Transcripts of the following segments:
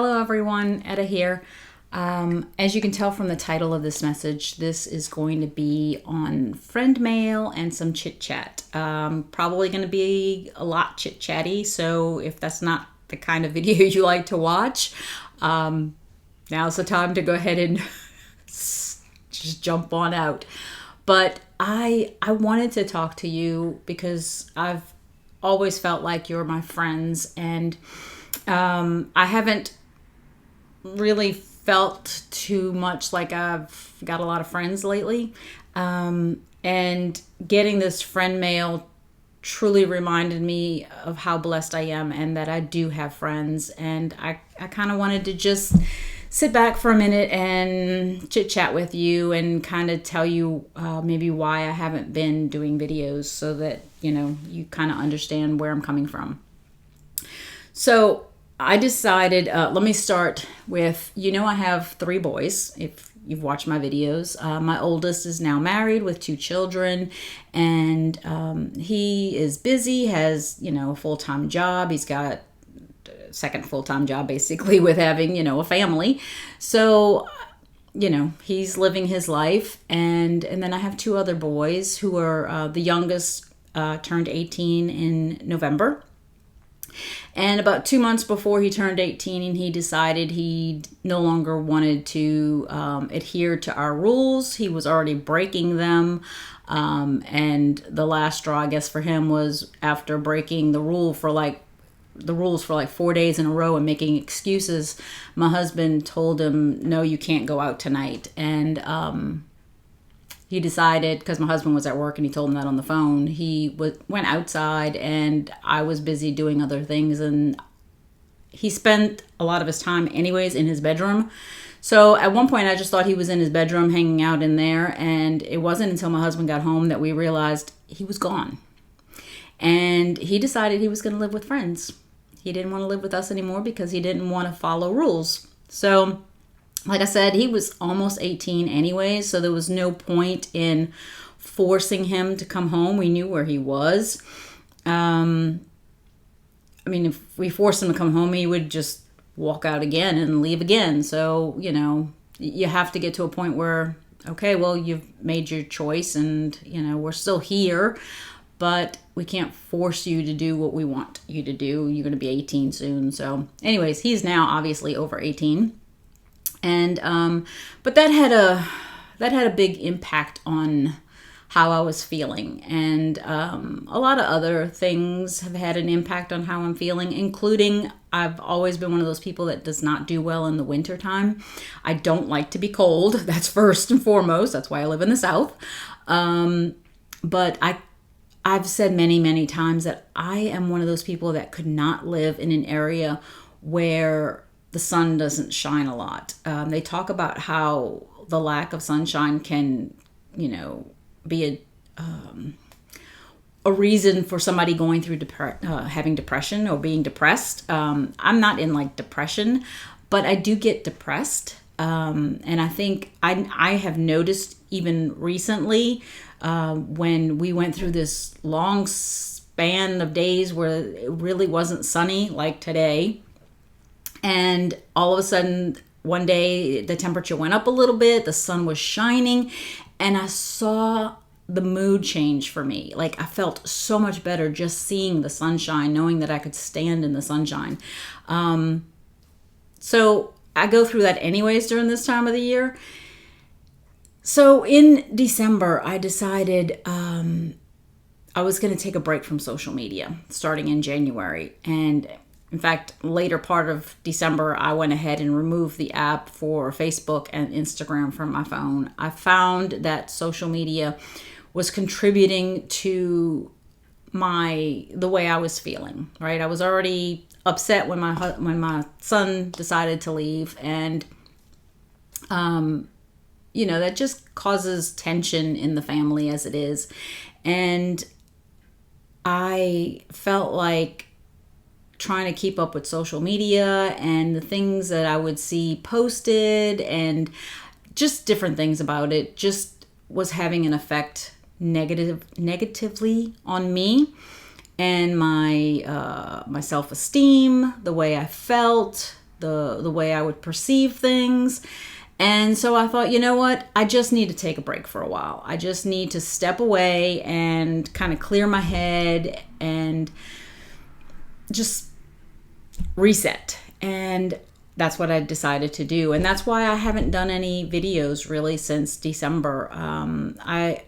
Hello everyone, Etta here. As you can tell from the title of this message, this is going to be on friend mail and some chit chat. Probably going to be a lot chit chatty, so if that's not the kind of video you like to watch, now's the time to go ahead and just jump on out. But I wanted to talk to you because I've always felt like you're my friends, and I haven't really felt too much like I've got a lot of friends lately. And getting this friend mail truly reminded me of how blessed I am and that I do have friends. And I kind of wanted to just sit back for a minute and chit chat with you and kind of tell you maybe why I haven't been doing videos, so that, you kind of understand where I'm coming from. So I decided, let me start with, I have 3 boys, if you've watched my videos. My oldest is now married with 2 children, and he is busy, has, a full-time job. He's got a second full-time job, basically, with having, a family. So, he's living his life. And then I have 2 other boys who are, the youngest turned 18 in November. And about 2 months before he turned 18, he decided he no longer wanted to adhere to our rules. He was already breaking them. And the last straw, I guess, for him was after breaking the rules for like 4 days in a row and making excuses. My husband told him, "No, you can't go out tonight." And he decided, because my husband was at work and he told him that on the phone, he went outside, and I was busy doing other things, and he spent a lot of his time anyways in his bedroom. So at one point I just thought he was in his bedroom hanging out in there, and it wasn't until my husband got home that we realized he was gone. And he decided he was going to live with friends. He didn't want to live with us anymore because he didn't want to follow rules. So like I said, he was almost 18 anyway, so there was no point in forcing him to come home. We knew where he was. If we forced him to come home, he would just walk out again and leave again. So, you have to get to a point where, okay, well, you've made your choice, and, we're still here, but we can't force you to do what we want you to do. You're going to be 18 soon. So anyways, he's now obviously over 18. And but that had a big impact on how I was feeling, and a lot of other things have had an impact on how I'm feeling, including I've always been one of those people that does not do well in the wintertime. I don't like to be cold. That's first and foremost. That's why I live in the South. But I've said many times that I am one of those people that could not live in an area where the sun doesn't shine a lot. They talk about how the lack of sunshine can, be a reason for somebody going through having depression or being depressed. I'm not in like depression, but I do get depressed. And I think I have noticed even recently when we went through this long span of days where it really wasn't sunny like today. And all of a sudden, one day, the temperature went up a little bit, the sun was shining, and I saw the mood change for me. Like, I felt so much better just seeing the sunshine, knowing that I could stand in the sunshine. So I go through that anyways during this time of the year. So in December, I decided I was going to take a break from social media starting in January. And in fact, later part of December, I went ahead and removed the app for Facebook and Instagram from my phone. I found that social media was contributing to the way I was feeling, right? I was already upset when my son decided to leave, and that just causes tension in the family as it is. And I felt like trying to keep up with social media and the things that I would see posted and just different things about it just was having an effect negatively on me. and my self-esteem, the way I felt, the way I would perceive things. And so I thought, you know what? I just need to take a break for a while. I just need to step away and kind of clear my head and just reset. And that's what I decided to do. And that's why I haven't done any videos really since December. I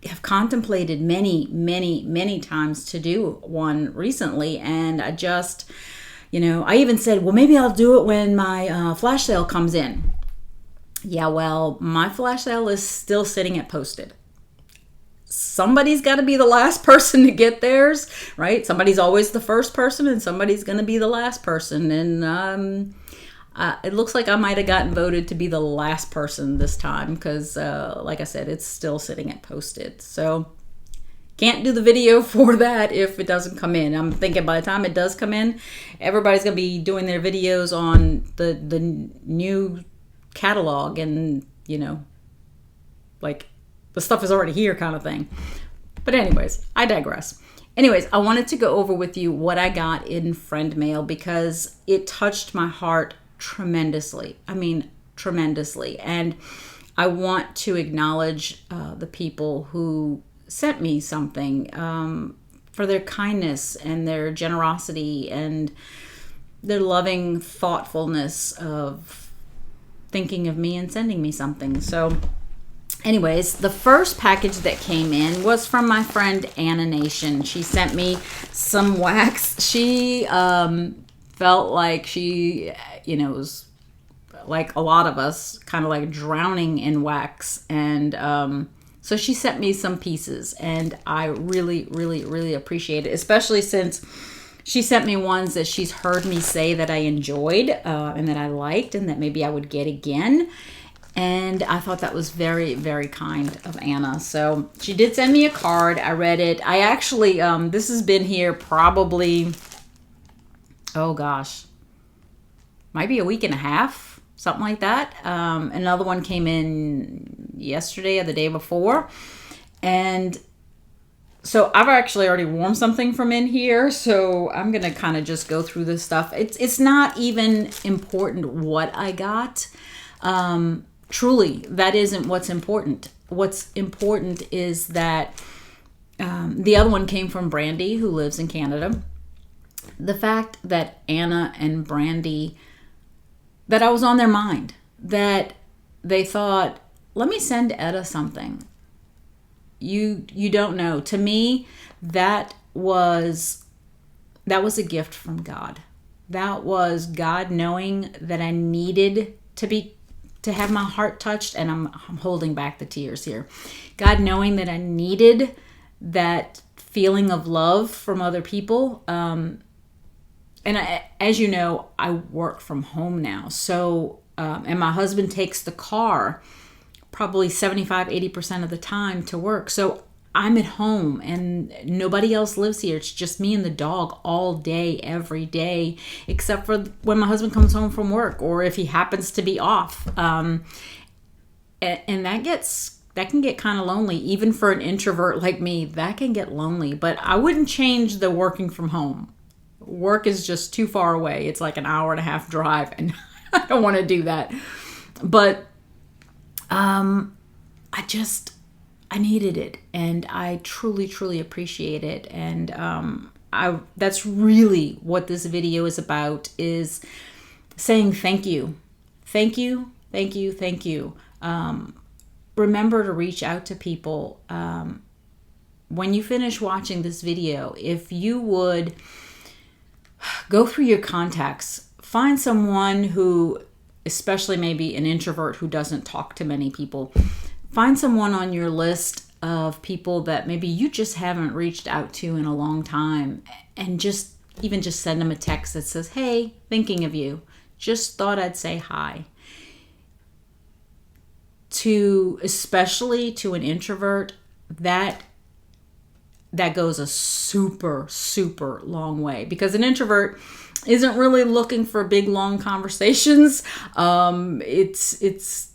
have contemplated many times to do one recently. And I just, I even said, well, maybe I'll do it when my flash sale comes in. Yeah, well, my flash sale is still sitting at posted. Somebody's got to be the last person to get theirs, right? Somebody's always the first person and somebody's going to be the last person. And it looks like I might have gotten voted to be the last person this time because, like I said, it's still sitting at posted. So can't do the video for that if it doesn't come in. I'm thinking by the time it does come in, everybody's going to be doing their videos on the new catalog and like the stuff is already here kind of thing. But anyways, I digress. Anyways, I wanted to go over with you what I got in friend mail because it touched my heart tremendously. I mean, tremendously. And I want to acknowledge the people who sent me something for their kindness and their generosity and their loving thoughtfulness of thinking of me and sending me something. So anyways, the first package that came in was from my friend Anna Nation. She sent me some wax. She felt like she, was like a lot of us, kind of like drowning in wax. And so she sent me some pieces, and I really appreciate it, especially since she sent me ones that she's heard me say that I enjoyed and that I liked and that maybe I would get again. And I thought that was very, very kind of Anna. So she did send me a card. I read it. I actually, this has been here probably, oh gosh, might be a week and a half, something like that. Another one came in yesterday or the day before. And so I've actually already warmed something from in here, so I'm going to kind of just go through this stuff. It's not even important what I got. Truly, that isn't what's important. What's important is that the other one came from Brandy, who lives in Canada. The fact that Anna and Brandy, that I was on their mind, that they thought, let me send Etta something. You don't know. To me, that was a gift from God. That was God knowing that I needed to have my heart touched, and I'm holding back the tears here. God knowing that I needed that feeling of love from other people. And as you know, I work from home now. So, and my husband takes the car probably 75-80% of the time to work. So I'm at home and nobody else lives here. It's just me and the dog all day, every day, except for when my husband comes home from work or if he happens to be off. And that can get kind of lonely. Even for an introvert like me, that can get lonely. But I wouldn't change the working from home. Work is just too far away. It's like an hour and a half drive, and I don't want to do that. But I needed it, and I truly appreciate it. And that's really what this video is about, is saying thank you. Thank you. Remember to reach out to people. When you finish watching this video, if you would go through your contacts, find someone who, especially maybe an introvert who doesn't talk to many people, find someone on your list of people that maybe you just haven't reached out to in a long time, and just send them a text that says, hey, thinking of you. Just thought I'd say hi. Especially to an introvert, that goes a super long way, because an introvert isn't really looking for big long conversations. It's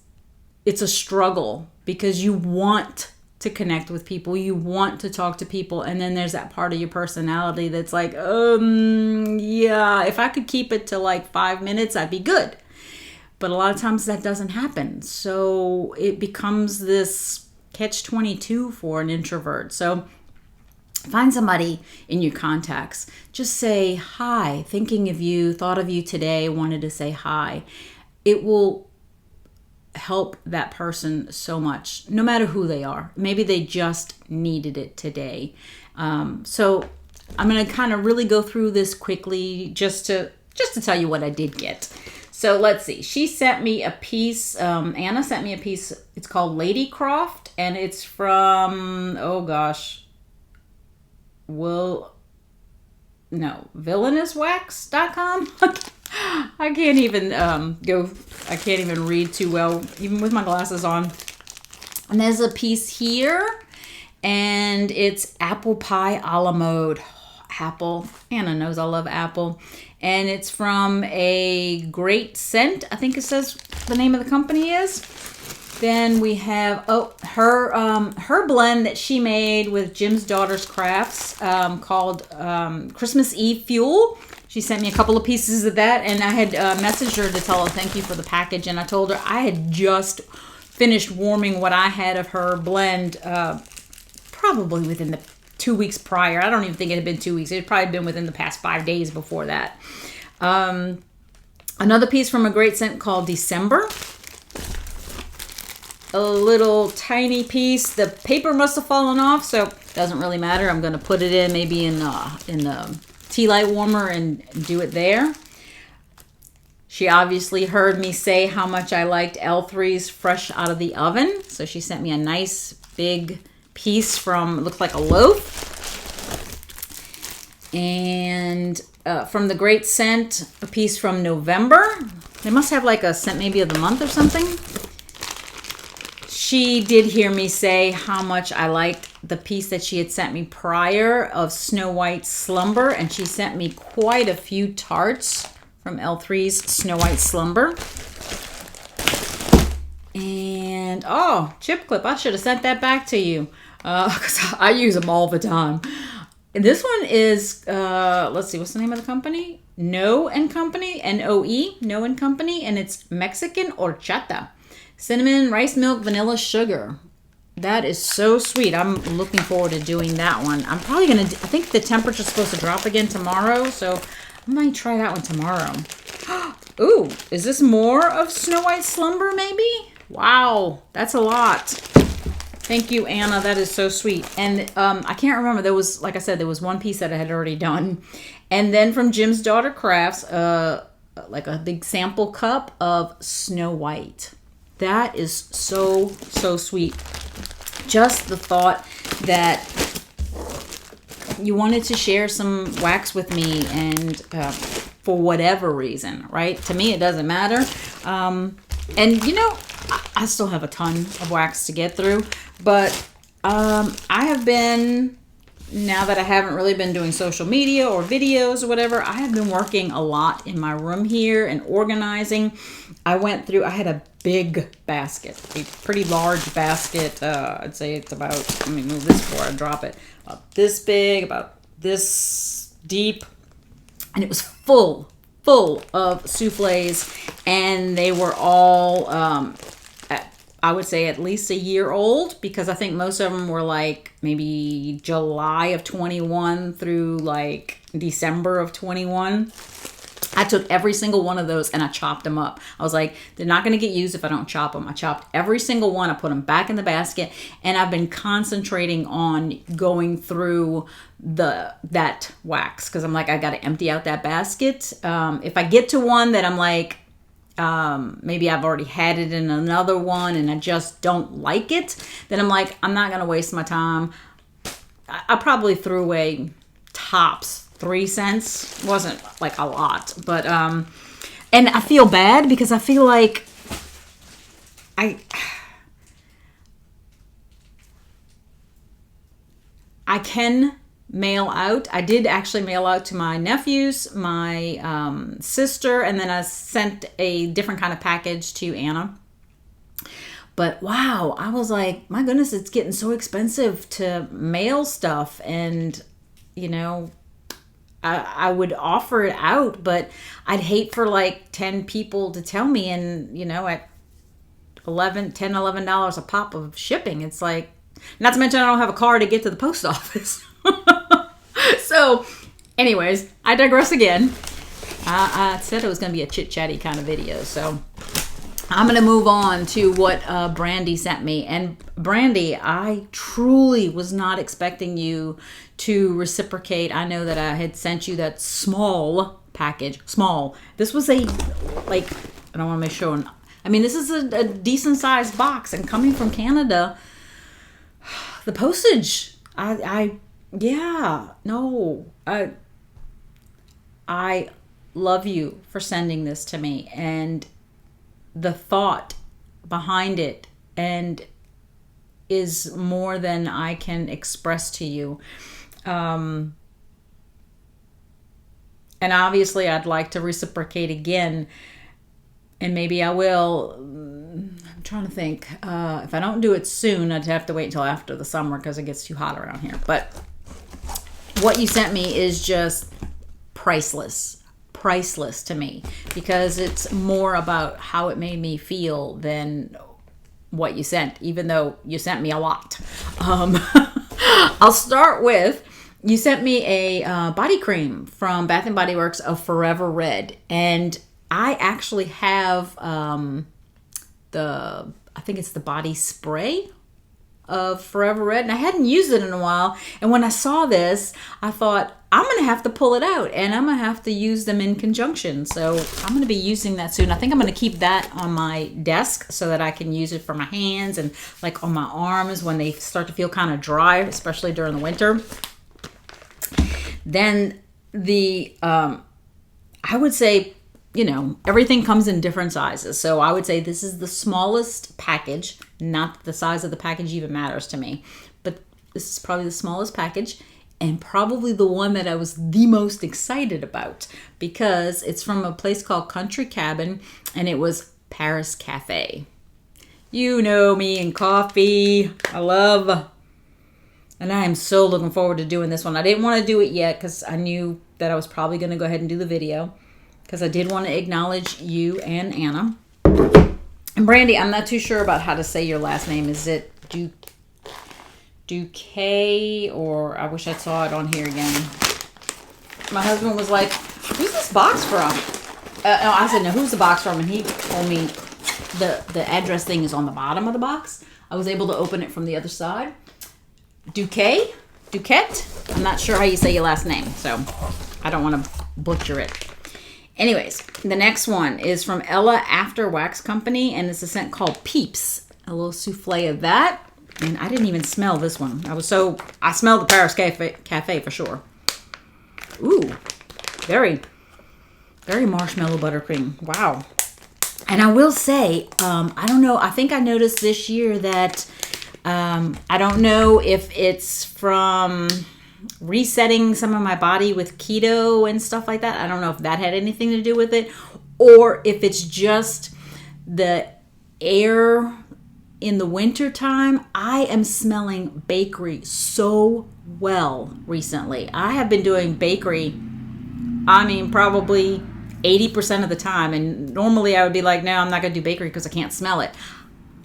a struggle, because you want to connect with people. You want to talk to people. And then there's that part of your personality that's like, yeah, if I could keep it to like 5 minutes, I'd be good. But a lot of times that doesn't happen. So it becomes this catch-22 for an introvert. So find somebody in your contacts. Just say, hi, thinking of you, thought of you today, wanted to say hi. It will help that person so much, no matter who they are. Maybe they just needed it today. So I'm going to kind of really go through this quickly just to tell you what I did get. So let's see. She sent me a piece. Anna sent me a piece. It's called Ladycroft, and it's from, villainouswax.com. I can't even I can't even read too well, even with my glasses on. And there's a piece here, and it's apple pie a la mode. Apple. Anna knows I love apple. And it's from a Great Scent. I think it says the name of the company is. Then we have her blend that she made with Jim's Daughter's Crafts called Christmas Eve Fuel. She sent me a couple of pieces of that, and I had messaged her to tell her thank you for the package. And I told her I had just finished warming what I had of her blend probably within the 2 weeks prior. I don't even think it had been 2 weeks. It had probably been within the past 5 days before that. Another piece from a Great Scent called December. A little tiny piece. The paper must have fallen off, so it doesn't really matter. I'm going to put it in maybe in the tea light warmer and do it there. She obviously heard me say how much I liked L3's Fresh Out of the Oven. So she sent me a nice big piece from, looks like a loaf. And from the Great Scent, a piece from November. They must have like a scent maybe of the month or something. She did hear me say how much I liked the piece that she had sent me prior of Snow White Slumber. And she sent me quite a few tarts from L3's Snow White Slumber. And, chip clip. I should have sent that back to you. Because I use them all the time. This one is, let's see, what's the name of the company? No and Company, N-O-E, No and Company, and it's Mexican horchata. Cinnamon, rice milk, vanilla, sugar. That is so sweet. I'm looking forward to doing that one. I'm probably going to, I think the temperature's supposed to drop again tomorrow, so I might try that one tomorrow. Ooh, is this more of Snow White Slumber maybe? Wow, that's a lot. Thank you, Anna. That is so sweet. And I can't remember. There was, like I said, there was one piece that I had already done. And then from Jim's Daughter Crafts, like a big sample cup of Snow White. That is so, so sweet. Just the thought that you wanted to share some wax with me, and for whatever reason, right? To me, it doesn't matter. And, you know, I still have a ton of wax to get through, but I have been, now that I haven't really been doing social media or videos or whatever, I have been working a lot in my room here and organizing. I had a big basket, a pretty large basket. I'd say it's about, let me move this before I drop it, about this big, about this deep, and it was full of soufflés, and they were all, I would say at least a year old, because I think most of them were like maybe July of 21 through like December of 21. I took every single one of those and I chopped them up. I was like, they're not going to get used if I don't chop them. I chopped every single one. I put them back in the basket, and I've been concentrating on going through that wax, because I'm like, I got to empty out that basket. If I get to one that I'm like, maybe I've already had it in another one and I just don't like it, then I'm like, I'm not going to waste my time. I probably threw away tops 3 cents. Wasn't like a lot, but and I feel bad because I feel like I can mail out. I did actually mail out to my nephews, my sister, and then I sent a different kind of package to Anna. But wow, I was like, my goodness, it's getting so expensive to mail stuff. And, you know, I would offer it out, but I'd hate for like 10 people to tell me, and, you know, at $11 a pop of shipping, it's like, not to mention I don't have a car to get to the post office. So, anyways, I digress again. I said it was going to be a chit-chatty kind of video, so I'm going to move on to what Brandy sent me. And Brandy, I truly was not expecting you to reciprocate. I know that I had sent you that small package. Small. This was a, like, I don't want to make sure. I mean, this is a decent sized box. And coming from Canada, the postage, I love you for sending this to me. And the thought behind it and is more than I can express to you. And obviously I'd like to reciprocate again, and maybe I will. I'm trying to think. If I don't do it soon, I'd have to wait until after the summer because it gets too hot around here. But what you sent me is just priceless to me, because it's more about how it made me feel than what you sent, even though you sent me a lot. I'll start with, you sent me a body cream from Bath & Body Works of Forever Red, and I actually have I think it's the body spray of Forever Red, and I hadn't used it in a while. And when I saw this, I thought, I'm going to have to pull it out, and I'm going to have to use them in conjunction. So I'm going to be using that soon. I think I'm going to keep that on my desk so that I can use it for my hands and like on my arms when they start to feel kind of dry, especially during the winter. Then I would say, you know, everything comes in different sizes. So I would say this is the smallest package. Not that the size of the package even matters to me, but this is probably the smallest package, and probably the one that I was the most excited about, because it's from a place called Country Cabin, and it was Paris Cafe. You know me and coffee. I love, and I am so looking forward to doing this one. I didn't want to do it yet because I knew that I was probably going to go ahead and do the video, because I did want to acknowledge you and Anna. And Brandy, I'm not too sure about how to say your last name. Is it Duque, or I wish I saw it on here again. My husband was like, who's this box from? I said, no, who's the box from? And he told me the address thing is on the bottom of the box. I was able to open it from the other side. Duquette? I'm not sure how you say your last name, so I don't want to butcher it. Anyways, the next one is from Ella After Wax Company, and it's a scent called Peeps. A little souffle of that. And I didn't even smell this one. I smelled the Paris Cafe for sure. Ooh, very, very marshmallow buttercream. Wow. And I will say, I don't know, I think I noticed this year that, I don't know if it's from resetting some of my body with keto and stuff like that. I don't know if that had anything to do with it, or if it's just the air in the winter time. I am smelling bakery so well recently. I have been doing bakery, I mean, probably 80% of the time. And normally I would be like, no, I'm not going to do bakery because I can't smell it.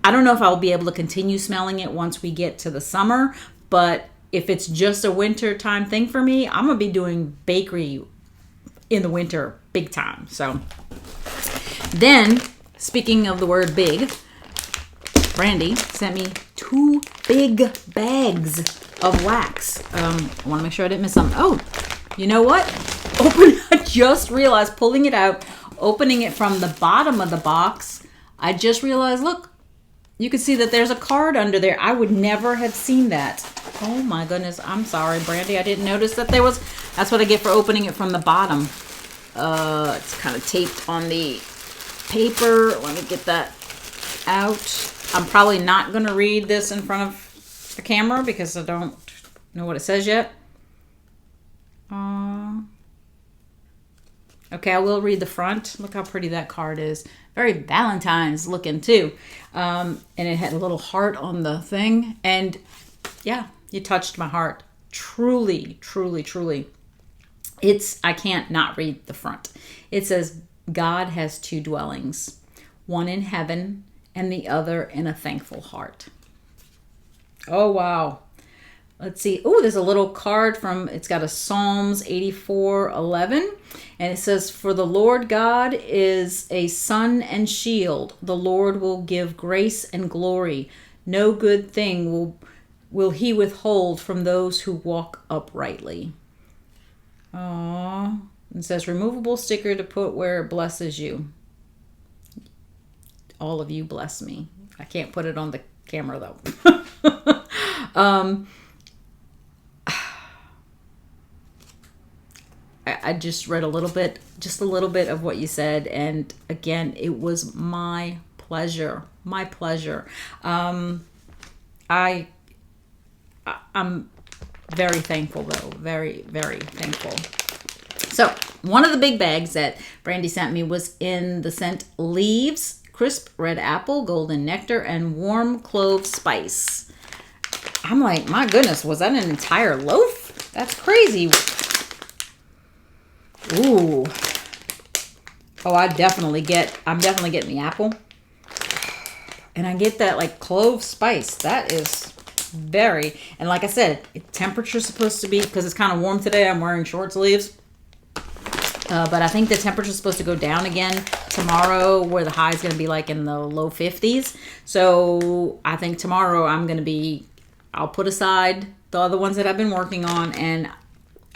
I don't know if I'll be able to continue smelling it once we get to the summer, but if it's just a winter time thing for me, I'm going to be doing bakery in the winter big time. So then, speaking of the word big, Brandy sent me 2 big bags of wax. I want to make sure I didn't miss something. Oh, you know what? I just realized, pulling it out, opening it from the bottom of the box, I just realized, look, you can see that there's a card under there. I would never have seen that. Oh my goodness. I'm sorry, Brandy. I didn't notice that there was. That's what I get for opening it from the bottom. It's kind of taped on the paper. Let me get that out. I'm probably not going to read this in front of the camera because I don't know what it says yet. Okay, I will read the front. Look how pretty that card is. Very Valentine's looking too. And it had a little heart on the thing. And yeah, you touched my heart. Truly, truly, truly. I can't not read the front. It says, God has two dwellings, one in heaven and the other in a thankful heart. Oh, wow. Let's see. Oh, there's a little card it's got a Psalms 84:11. And it says, for the Lord God is a sun and shield. The Lord will give grace and glory. No good thing will he withhold from those who walk uprightly. Aww. It says, removable sticker to put where it blesses you. All of you bless me. I can't put it on the camera though. I just read just a little bit of what you said. And again, it was my pleasure. My pleasure. I'm very thankful though. Very, very thankful. So one of the big bags that Brandy sent me was in the scent Leaves, Crisp Red Apple, Golden Nectar, and Warm Clove Spice. I'm like, my goodness, was that an entire loaf? That's crazy. Ooh. Oh, I'm definitely getting the apple. And I get that like clove spice. That is and like I said, temperature's supposed to be, because it's kind of warm today, I'm wearing short sleeves. But I think the temperature's supposed to go down again tomorrow, where the high is going to be like in the low 50s. So I think tomorrow I'll put aside the other ones that I've been working on, and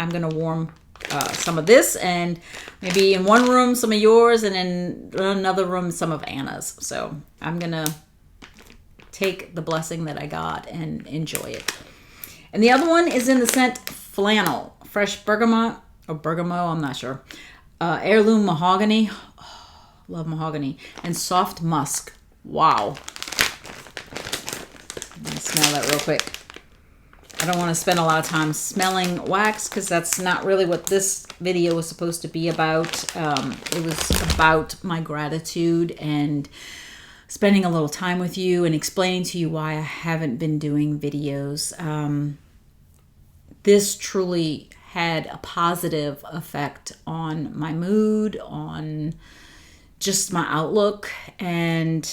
I'm going to warm some of this, and maybe in one room some of yours, and in another room some of Anna's. So I'm going to take the blessing that I got and enjoy it. And the other one is in the scent Flannel, Fresh Bergamot, or Bergamot, I'm not sure. Heirloom Mahogany. Oh, love mahogany. And Soft Musk. Wow. Let me smell that real quick. I don't want to spend a lot of time smelling wax, because that's not really what this video was supposed to be about. It was about my gratitude and spending a little time with you and explaining to you why I haven't been doing videos. This truly had a positive effect on my mood, on just my outlook, and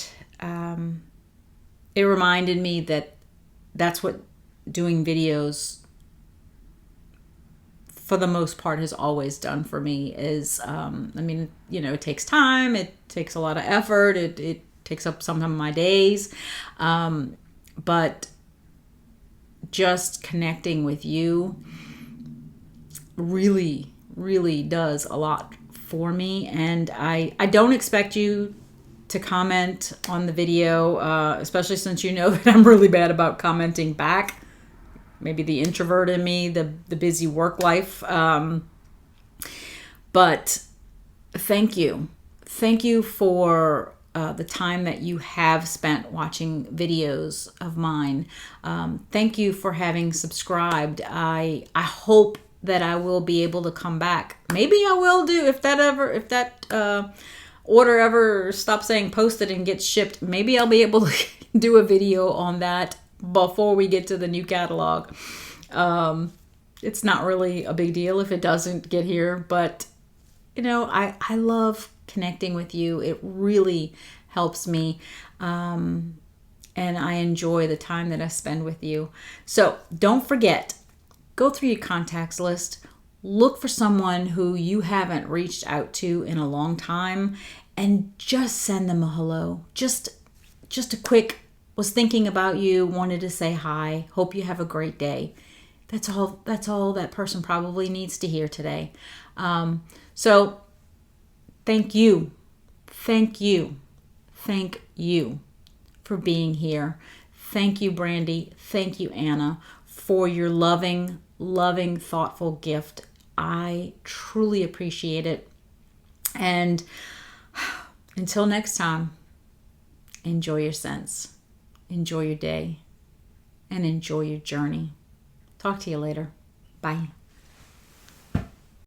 it reminded me that that's what doing videos for the most part has always done for me. Is it takes time, it takes a lot of effort, it takes up some of my days, but just connecting with you really, really does a lot for me. And I don't expect you to comment on the video, especially since you know that I'm really bad about commenting back. Maybe the introvert in me, the busy work life. But thank you. Thank you for the time that you have spent watching videos of mine. Thank you for having subscribed. I hope that I will be able to come back. Maybe I will do, if that order ever stops saying posted and gets shipped, maybe I'll be able to do a video on that before we get to the new catalog. It's not really a big deal if it doesn't get here, but I love connecting with you. It really helps me. And I enjoy the time that I spend with you. So don't forget, go through your contacts list, look for someone who you haven't reached out to in a long time, and just send them a hello. Just a quick, was thinking about you, wanted to say hi, hope you have a great day. That's all that person probably needs to hear today. So thank you for being here. Thank you, Brandy. Thank you, Anna, for your loving, thoughtful gift. I truly appreciate it. And until next time, enjoy your scents, enjoy your day, and enjoy your journey. Talk to you later. Bye.